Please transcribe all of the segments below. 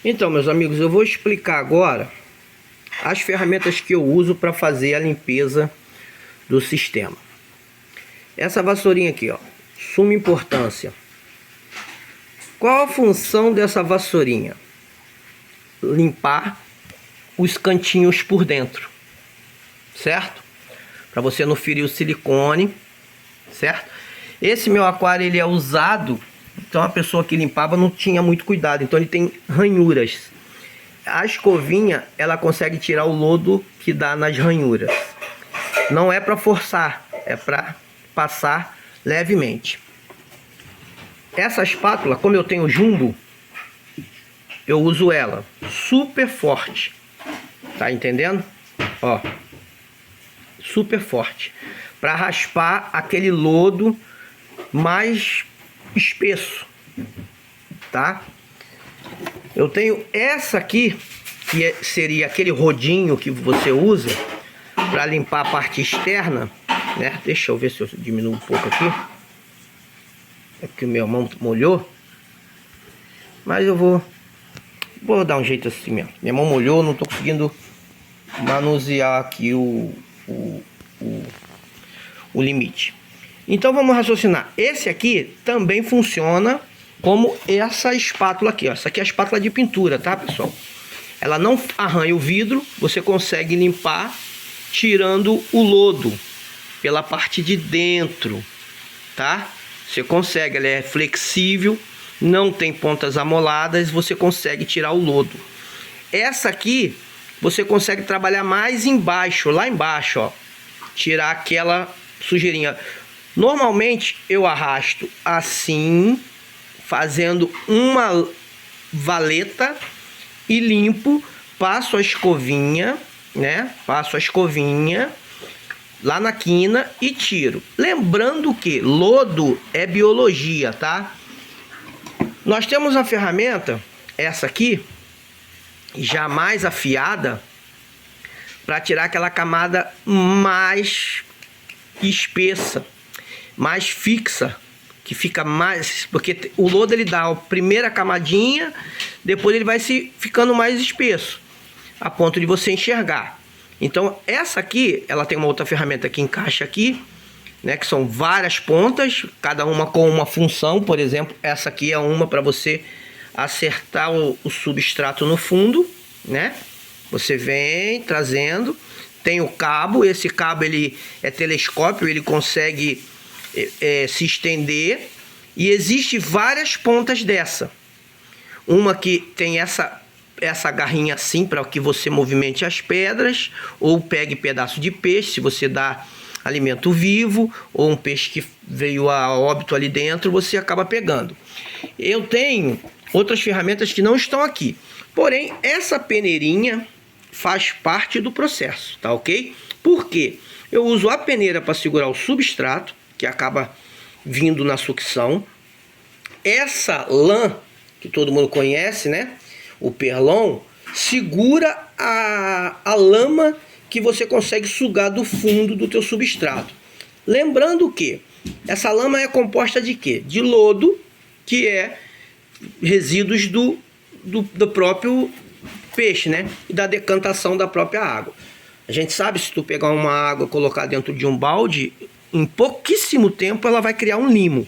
Então, meus amigos, eu vou explicar agora as ferramentas que eu uso para fazer a limpeza do sistema. Essa vassourinha aqui, ó, suma importância. Qual a função dessa vassourinha? Limpar os cantinhos por dentro, certo? Para você não ferir o silicone, certo? Esse meu aquário, ele é usado, então a pessoa que limpava não tinha muito cuidado, então ele tem ranhuras. A escovinha, ela consegue tirar o lodo que dá nas ranhuras. Não é para forçar, é para passar levemente. Essa espátula, como eu tenho jumbo, eu uso ela super forte. Tá entendendo? Ó, super forte. Para raspar aquele lodo mais espesso, tá? Eu tenho essa aqui, que seria aquele rodinho que você usa para limpar a parte externa, né? Deixa eu ver se eu diminuo um pouco aqui. É que minha mão molhou. Mas eu vou dar um jeito assim mesmo. Minha mão molhou, não tô conseguindo manusear aqui o limite. Então vamos raciocinar. Esse aqui também funciona como essa espátula aqui, ó. Essa aqui é a espátula de pintura, tá, pessoal? Ela não arranha o vidro, você consegue limpar tirando o lodo pela parte de dentro, tá? Você consegue, ela é flexível, não tem pontas amoladas, você consegue tirar o lodo. Essa aqui, você consegue trabalhar mais embaixo, lá embaixo, ó. Tirar aquela sujeirinha. Normalmente, eu arrasto assim, fazendo uma valeta e limpo, passo a escovinha, né? Passo a escovinha lá na quina e tiro. Lembrando que lodo é biologia, tá? Nós temos a ferramenta, essa aqui, já mais afiada, para tirar aquela camada mais espessa, mais fixa, que fica mais, porque o lodo ele dá a primeira camadinha, depois ele vai se ficando mais espesso, a ponto de você enxergar. Então essa aqui, ela tem uma outra ferramenta que encaixa aqui, né, que são várias pontas, cada uma com uma função. Por exemplo, essa aqui é uma para você acertar o substrato no fundo, né? Você vem trazendo, tem o cabo, esse cabo ele é telescópio, ele consegue se estender, e existe várias pontas dessa. Uma que tem essa garrinha assim para que você movimente as pedras, ou pegue pedaço de peixe, se você dá alimento vivo, ou um peixe que veio a óbito ali dentro, você acaba pegando. Eu tenho outras ferramentas que não estão aqui, porém essa peneirinha faz parte do processo, tá ok? Por quê? Eu uso a peneira para segurar o substrato, que acaba vindo na sucção. Essa lã, que todo mundo conhece, né? O perlon, segura a lama que você consegue sugar do fundo do teu substrato. Lembrando que essa lama é composta de quê? De lodo, que é resíduos do próprio peixe, né? E da decantação da própria água. A gente sabe, se tu pegar uma água e colocar dentro de um balde, em pouquíssimo tempo ela vai criar um limo.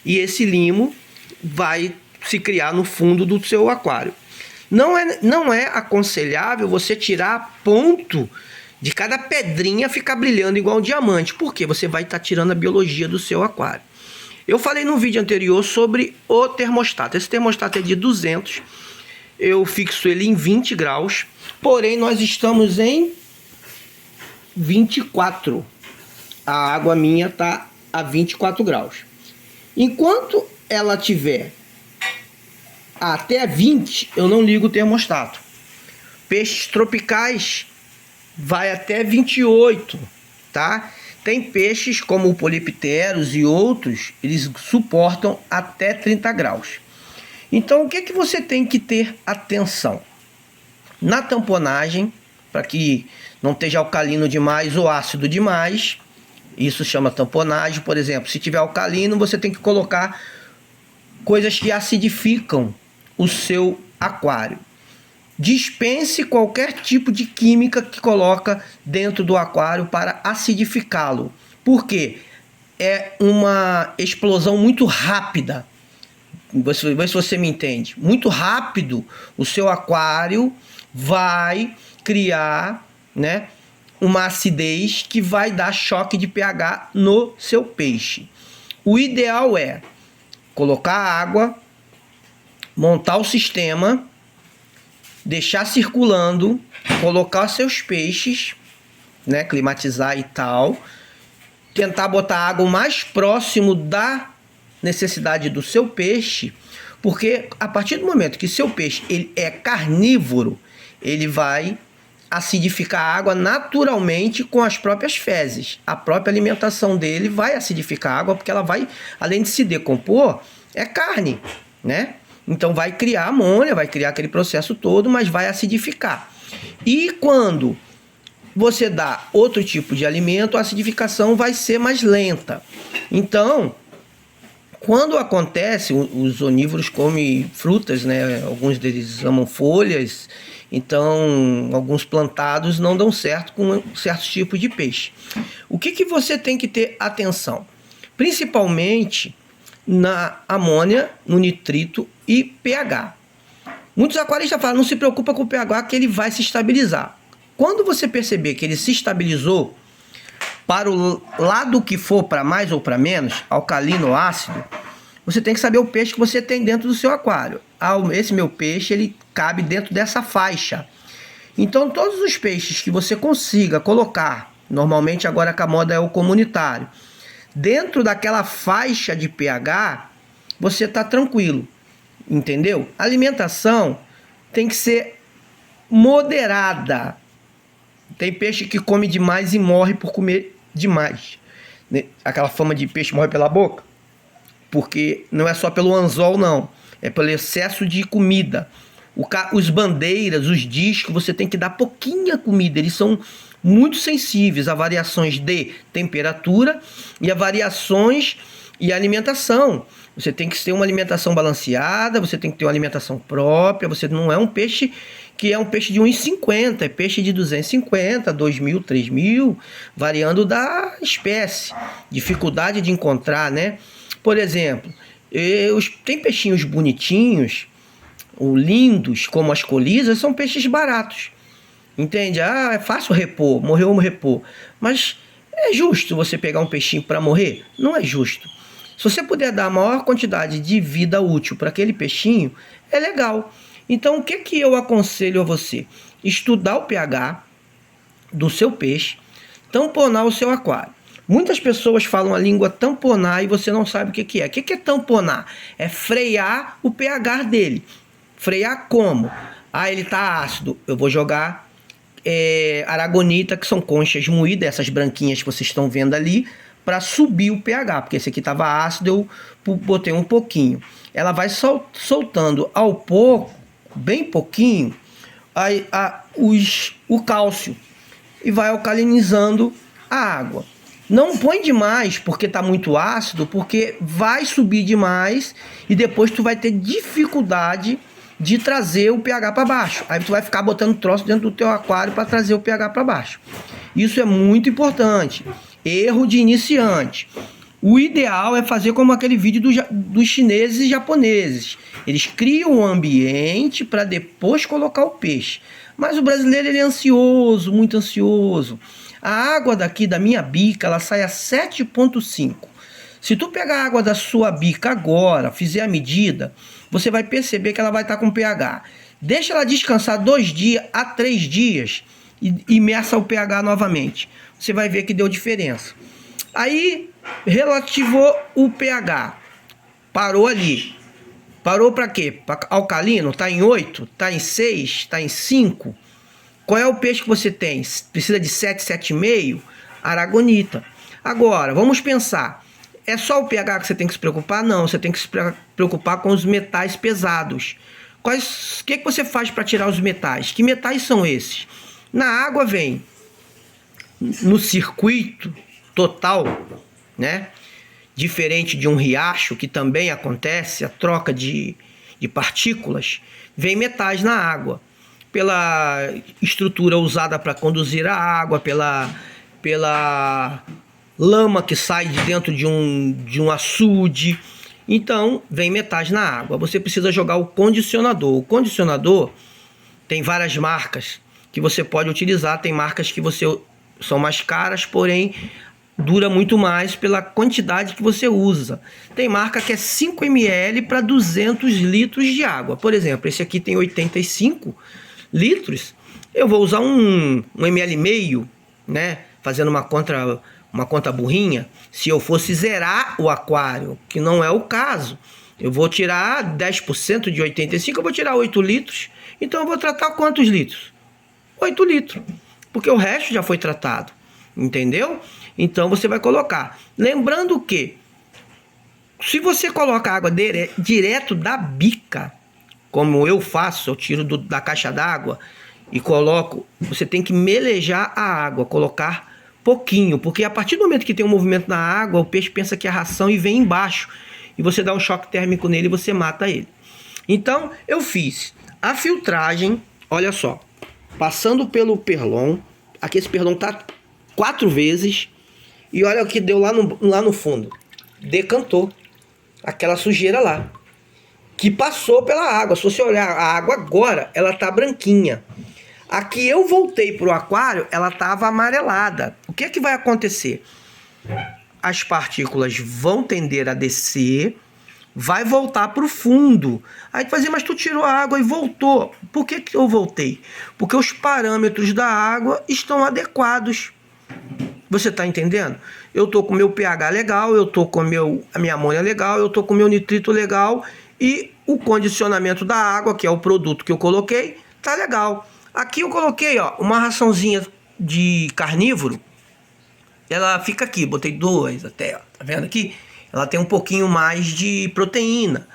E esse limo vai se criar no fundo do seu aquário. Não é aconselhável você tirar ponto de cada pedrinha ficar brilhando igual um diamante, porque você vai estar tirando a biologia do seu aquário. Eu falei no vídeo anterior sobre o termostato. Esse termostato é de 200. Eu fixo ele em 20 graus. Porém, nós estamos em 24. A água minha está a 24 graus. Enquanto ela tiver até 20, eu não ligo o termostato. Peixes tropicais vai até 28, tá? Tem peixes como o polipteros e outros, eles suportam até 30 graus. Então o que você tem que ter atenção? Na tamponagem, para que não esteja alcalino demais ou ácido demais, isso chama tamponagem. Por exemplo, se tiver alcalino, você tem que colocar coisas que acidificam o seu aquário. Dispense qualquer tipo de química que coloca dentro do aquário para acidificá-lo. Por quê? É uma explosão muito rápida. Vê se você me entende. Muito rápido o seu aquário vai criar, né, uma acidez que vai dar choque de pH no seu peixe. O ideal é colocar água, montar o sistema, deixar circulando, colocar seus peixes, né, climatizar e tal, tentar botar água o mais próximo da necessidade do seu peixe, porque a partir do momento que seu peixe ele é carnívoro, ele vai acidificar a água naturalmente com as próprias fezes. A própria alimentação dele vai acidificar a água, porque ela vai, além de se decompor, é carne, né? Então vai criar amônia, vai criar aquele processo todo, mas vai acidificar. E quando você dá outro tipo de alimento, a acidificação vai ser mais lenta. Então, quando acontece, os onívoros comem frutas, né? Alguns deles amam folhas, então alguns plantados não dão certo com certos tipos de peixe. O que você tem que ter atenção? Principalmente na amônia, no nitrito e pH. Muitos aquaristas falam, não se preocupa com o pH que ele vai se estabilizar. Quando você perceber que ele se estabilizou para o lado que for, para mais ou para menos, alcalino ou ácido, você tem que saber o peixe que você tem dentro do seu aquário. Esse meu peixe, ele cabe dentro dessa faixa. Então, todos os peixes que você consiga colocar, normalmente agora que a moda é o comunitário, dentro daquela faixa de pH, você está tranquilo, entendeu? A alimentação tem que ser moderada. Tem peixe que come demais e morre por comer demais. Aquela fama de peixe morre pela boca, porque não é só pelo anzol, não. É pelo excesso de comida. Os bandeiras, os discos, você tem que dar pouquinha comida. Eles são muito sensíveis a variações de temperatura e a variações e alimentação. Você tem que ter uma alimentação balanceada, você tem que ter uma alimentação própria. Você não é um peixe que é um peixe de 1,50, é peixe de 250, 2.000, 3.000, variando da espécie. Dificuldade de encontrar, né? Por exemplo, tem peixinhos bonitinhos, ou lindos, como as colisas, são peixes baratos. Entende? É fácil repor, morreu, vamos repor. Mas é justo você pegar um peixinho para morrer? Não é justo. Se você puder dar a maior quantidade de vida útil para aquele peixinho, é legal. Então, o que eu aconselho a você? Estudar o pH do seu peixe, tamponar o seu aquário. Muitas pessoas falam a língua tamponar e você não sabe o que é. O que é tamponar? É frear o pH dele. Frear como? Ele está ácido. Eu vou jogar aragonita, que são conchas moídas, essas branquinhas que vocês estão vendo ali, para subir o pH, porque esse aqui estava ácido, eu botei um pouquinho. Ela vai soltando ao pouco, bem pouquinho, o cálcio e vai alcalinizando a água. Não põe demais porque está muito ácido, porque vai subir demais e depois tu vai ter dificuldade de trazer o pH para baixo. Aí tu vai ficar botando troço dentro do teu aquário para trazer o pH para baixo. Isso é muito importante. Erro de iniciante. O ideal é fazer como aquele vídeo dos chineses e japoneses. Eles criam um ambiente para depois colocar o peixe. Mas o brasileiro ele é ansioso, muito ansioso. A água daqui da minha bica, ela sai a 7,5. Se tu pegar a água da sua bica agora, fizer a medida, você vai perceber que ela vai estar com pH. Deixa ela descansar 2 dias a 3 dias e meça o pH novamente. Você vai ver que deu diferença. Aí, relativou o pH. Parou ali. Parou para quê? Pra alcalino? Está em 8? Está em 6? Está em 5? Qual é o peixe que você tem? Precisa de 7, 7,5? Aragonita. Agora, vamos pensar. É só o pH que você tem que se preocupar? Não, você tem que se preocupar com os metais pesados. O que você faz para tirar os metais? Que metais são esses? Na água vem, no circuito total, né? Diferente de um riacho, que também acontece, a troca de de partículas, vem metais na água. Pela estrutura usada para conduzir a água, pela lama que sai de dentro de um açude. Então, vem metais na água. Você precisa jogar o condicionador. O condicionador tem várias marcas que você pode utilizar. Tem marcas que são mais caras, porém dura muito mais pela quantidade que você usa. Tem marca que é 5 ml para 200 litros de água. Por exemplo, esse aqui tem 85 litros. Eu vou usar um ml e meio, né? Fazendo uma conta burrinha. Se eu fosse zerar o aquário, que não é o caso, eu vou tirar 10% de 85, eu vou tirar 8 litros. Então eu vou tratar quantos litros? 8 litros. Porque o resto já foi tratado. Entendeu? Então você vai colocar. Lembrando que, se você coloca água direto da bica, como eu faço, eu tiro da caixa d'água e coloco, você tem que melejar a água, colocar pouquinho, porque a partir do momento que tem um movimento na água, o peixe pensa que é ração e vem embaixo. E você dá um choque térmico nele e você mata ele. Então, eu fiz a filtragem, olha só, passando pelo perlon. Aqui esse perlon tá 4 vezes. E olha o que deu lá no fundo. Decantou aquela sujeira lá, que passou pela água. Se você olhar a água agora, ela tá branquinha. Aqui eu voltei pro aquário, ela tava amarelada. O que é que vai acontecer? As partículas vão tender a descer, vai voltar pro fundo. Aí tu vai dizer, mas tu tirou a água e voltou. Por que eu voltei? Porque os parâmetros da água estão adequados. Você está entendendo? Eu tô com meu pH legal, eu tô com a minha amônia legal, eu tô com meu nitrito legal e o condicionamento da água, que é o produto que eu coloquei, tá legal. Aqui eu coloquei, ó, uma raçãozinha de carnívoro. Ela fica aqui, botei 2 até, ó, tá vendo aqui? Ela tem um pouquinho mais de proteína.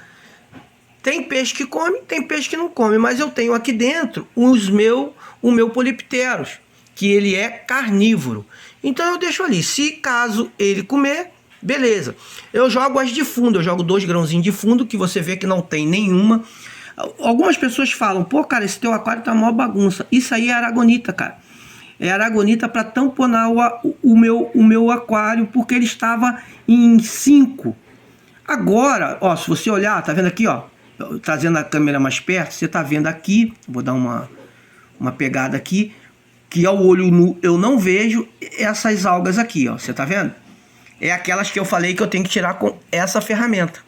Tem peixe que come, tem peixe que não come, mas eu tenho aqui dentro o meu polipteros, que ele é carnívoro. Então eu deixo ali. Se caso ele comer, beleza. Eu jogo as de fundo. Eu jogo 2 grãozinhos de fundo, que você vê que não tem nenhuma. Algumas pessoas falam, pô, cara, esse teu aquário tá mó bagunça. Isso aí é aragonita, cara. É aragonita para tamponar o meu aquário, porque ele estava em 5. Agora, ó, se você olhar, tá vendo aqui, ó, trazendo a câmera mais perto, você tá vendo aqui, vou dar uma pegada aqui, que ao olho nu eu não vejo essas algas aqui, ó. Você tá vendo? É aquelas que eu falei que eu tenho que tirar com essa ferramenta.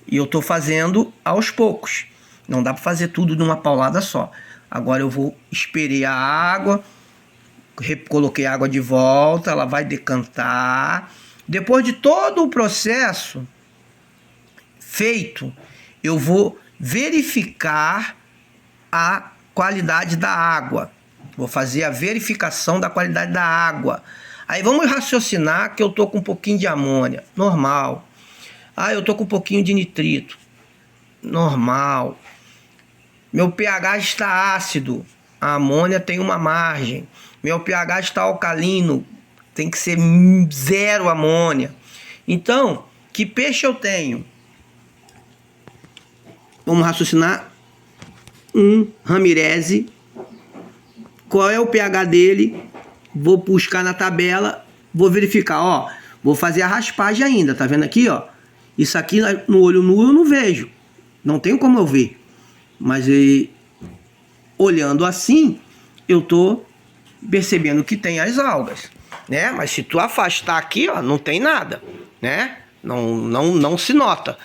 E eu tô fazendo aos poucos. Não dá para fazer tudo numa paulada só. Agora eu vou esperar a água, coloquei a água de volta, ela vai decantar. Depois de todo o processo feito, eu vou verificar a qualidade da água. Vou fazer a verificação da qualidade da água. Aí vamos raciocinar que eu tô com um pouquinho de amônia, normal. Ah, eu tô com um pouquinho de nitrito, normal. Meu pH está ácido, a amônia tem uma margem. Meu pH está alcalino, tem que ser 0 amônia. Então, que peixe eu tenho? Vamos raciocinar. Um Ramirez. Qual é o pH dele? Vou buscar na tabela, vou verificar, ó. Vou fazer a raspagem ainda, tá vendo aqui, ó? Isso aqui no olho nu eu não vejo. Não tem como eu ver. Mas olhando assim, eu tô percebendo que tem as algas, né? Mas se tu afastar aqui, ó, não tem nada, né? Não se nota.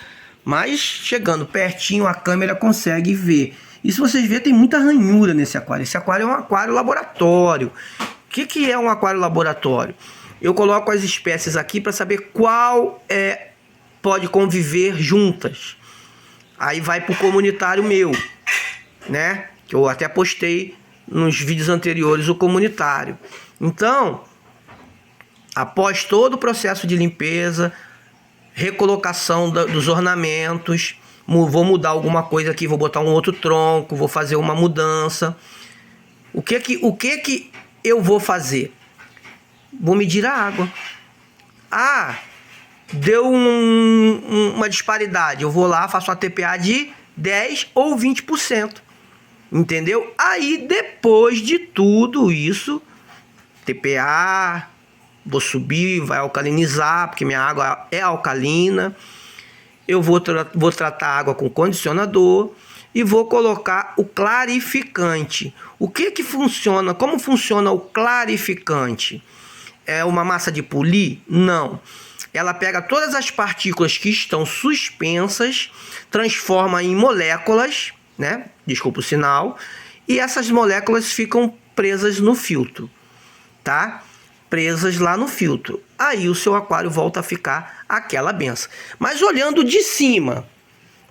Mas chegando pertinho, a câmera consegue ver. E se vocês verem, tem muita ranhura nesse aquário. Esse aquário é um aquário laboratório. O que é um aquário laboratório? Eu coloco as espécies aqui para saber qual pode conviver juntas. Aí vai pro comunitário meu, né? Que eu até postei nos vídeos anteriores o comunitário. Então, após todo o processo de limpeza, recolocação dos ornamentos, vou mudar alguma coisa aqui, vou botar um outro tronco, vou fazer uma mudança. O que eu vou fazer? Vou medir a água. Ah, deu uma disparidade. Eu vou lá, faço uma TPA de 10 ou 20%. Entendeu? Aí depois de tudo isso, TPA, vou subir, vai alcalinizar, porque minha água é alcalina. Eu vou tratar a água com condicionador e vou colocar o clarificante. O que funciona? Como funciona o clarificante? É uma massa de polir? Não. Ela pega todas as partículas que estão suspensas, transforma em moléculas, né? Desculpa o sinal. E essas moléculas ficam presas no filtro, tá? Presas lá no filtro. Aí o seu aquário volta a ficar aquela benção. Mas olhando de cima,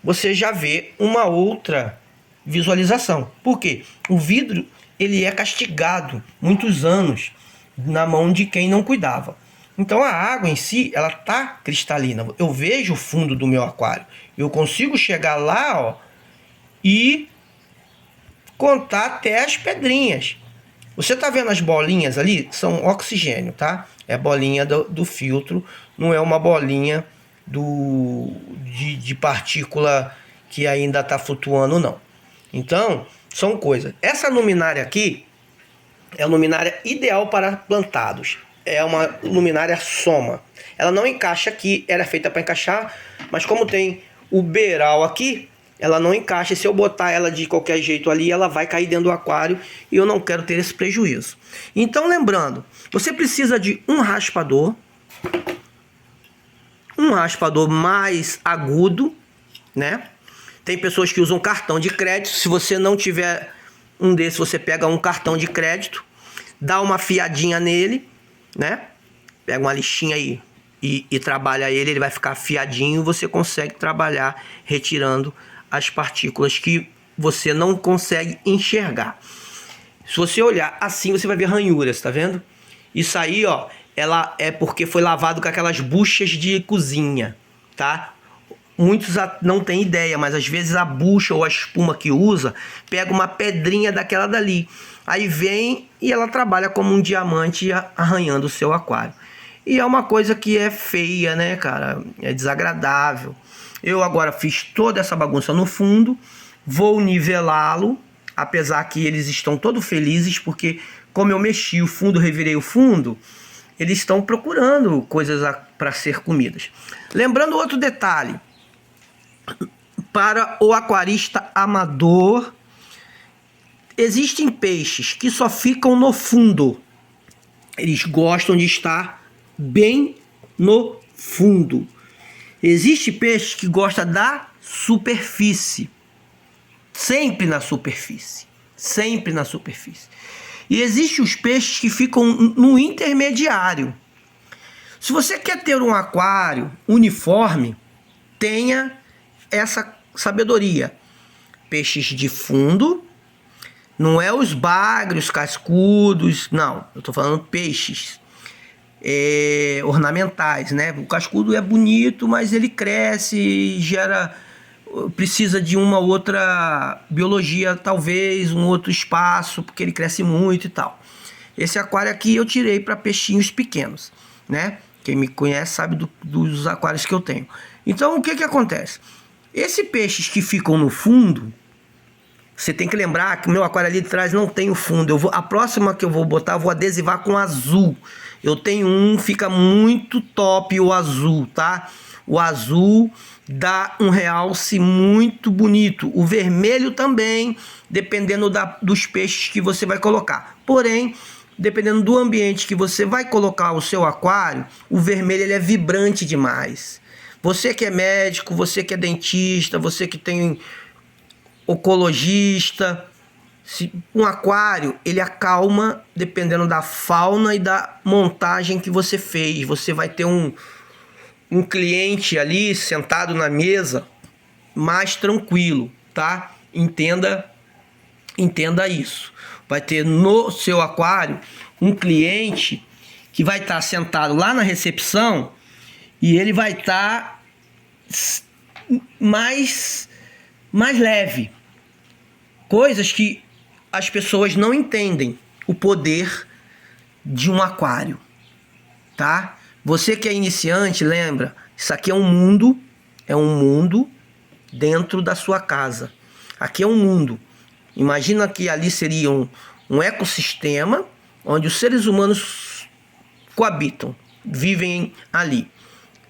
você já vê uma outra visualização. Por quê? O vidro, ele é castigado muitos anos na mão de quem não cuidava. Então a água em si, ela tá cristalina. Eu vejo o fundo do meu aquário. Eu consigo chegar lá, ó, e contar até as pedrinhas. Você tá vendo as bolinhas ali? São oxigênio, tá? É bolinha do filtro, não é uma bolinha de partícula que ainda está flutuando, não. Então, são coisas. Essa luminária aqui é a luminária ideal para plantados. É uma luminária soma. Ela não encaixa aqui, era feita para encaixar, mas como tem o beiral aqui, ela não encaixa. Se eu botar ela de qualquer jeito ali, ela vai cair dentro do aquário e eu não quero ter esse prejuízo. Então, lembrando, você precisa de um raspador mais agudo, né? Tem pessoas que usam cartão de crédito. Se você não tiver um desses, você pega um cartão de crédito, dá uma afiadinha nele, né? Pega uma lixinha aí e trabalha ele vai ficar afiadinho. Você consegue trabalhar retirando as partículas que você não consegue enxergar. Se você olhar assim, você vai ver ranhuras, tá vendo? Isso aí, ó, ela é porque foi lavado com aquelas buchas de cozinha, tá? Muitos não têm ideia, mas às vezes a bucha ou a espuma que usa pega uma pedrinha daquela dali. Aí vem e ela trabalha como um diamante arranhando o seu aquário. E é uma coisa que é feia, né, cara? É desagradável. Eu agora fiz toda essa bagunça no fundo, vou nivelá-lo, apesar que eles estão todos felizes, porque como eu mexi o fundo, revirei o fundo, eles estão procurando coisas para ser comidas. Lembrando outro detalhe, para o aquarista amador, existem peixes que só ficam no fundo. Eles gostam de estar bem no fundo. Existe peixe que gosta da superfície. Sempre na superfície. Sempre na superfície. E existem os peixes que ficam no intermediário. Se você quer ter um aquário uniforme, tenha essa sabedoria. Peixes de fundo, não é os bagres, cascudos, não. Eu estou falando peixes ornamentais, né? O cascudo é bonito, mas ele cresce, precisa de uma outra biologia, talvez, um outro espaço, porque ele cresce muito e tal. Esse aquário aqui eu tirei para peixinhos pequenos, né? Quem me conhece sabe dos aquários que eu tenho. Então, o que acontece? Esses peixes que ficam no fundo, você tem que lembrar que o meu aquário ali de trás não tem o fundo. A próxima que eu vou botar, eu vou adesivar com azul. Eu tenho fica muito top o azul, tá? O azul dá um realce muito bonito. O vermelho também, dependendo dos peixes que você vai colocar. Porém, dependendo do ambiente que você vai colocar o seu aquário, o vermelho ele é vibrante demais. Você que é médico, você que é dentista, você que tem oncologista, um aquário ele acalma dependendo da fauna e da montagem que você fez. Você vai ter um cliente ali sentado na mesa mais tranquilo, tá? Entenda isso. Vai ter no seu aquário um cliente que vai estar sentado lá na recepção e ele vai estar mais leve. Coisas que as pessoas não entendem o poder de um aquário, tá? Você que é iniciante, lembra, isso aqui é um mundo dentro da sua casa. Aqui é um mundo. Imagina que ali seria um ecossistema onde os seres humanos coabitam, vivem ali,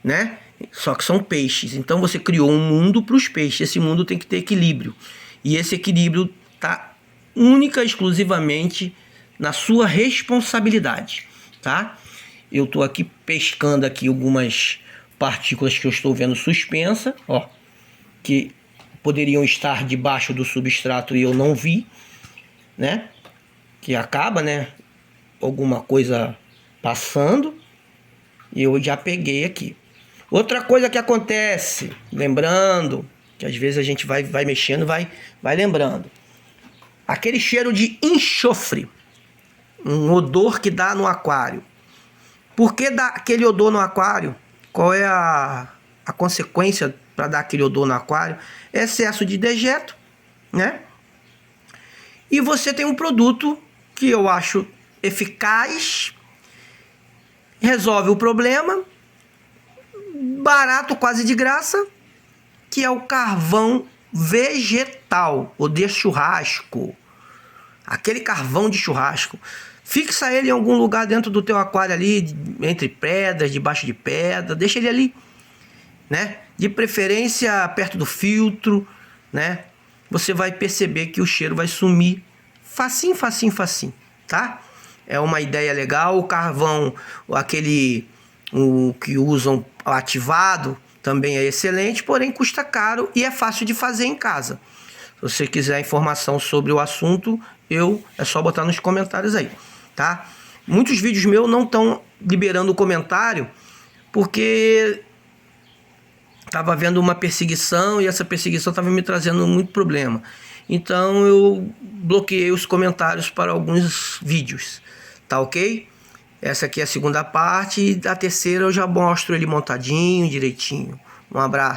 né? Só que são peixes. Então você criou um mundo para os peixes. Esse mundo tem que ter equilíbrio. E esse equilíbrio está única e exclusivamente na sua responsabilidade, tá? Eu estou aqui pescando aqui algumas partículas que eu estou vendo suspensa, ó, que poderiam estar debaixo do substrato e eu não vi, né? Que acaba, né? Alguma coisa passando e eu já peguei aqui. Outra coisa que acontece, lembrando, que às vezes a gente vai mexendo, vai lembrando. Aquele cheiro de enxofre, um odor que dá no aquário. Por que dá aquele odor no aquário? Qual é a consequência para dar aquele odor no aquário? Excesso de dejeto, né? E você tem um produto que eu acho eficaz, resolve o problema, barato, quase de graça, que é o carvão vegetal, ou de churrasco. Aquele carvão de churrasco. Fixa ele em algum lugar dentro do teu aquário ali, entre pedras, debaixo de pedra, deixa ele ali, né? De preferência perto do filtro, né? Você vai perceber que o cheiro vai sumir facinho, facinho, facinho, tá? É uma ideia legal. O carvão, o que usam ativado, também é excelente, porém custa caro e é fácil de fazer em casa. Se você quiser informação sobre o assunto, é só botar nos comentários aí, tá? Muitos vídeos meus não estão liberando o comentário porque estava havendo uma perseguição e essa perseguição estava me trazendo muito problema. Então eu bloqueei os comentários para alguns vídeos, tá ok? Essa aqui é a segunda parte e a terceira eu já mostro ele montadinho, direitinho. Um abraço.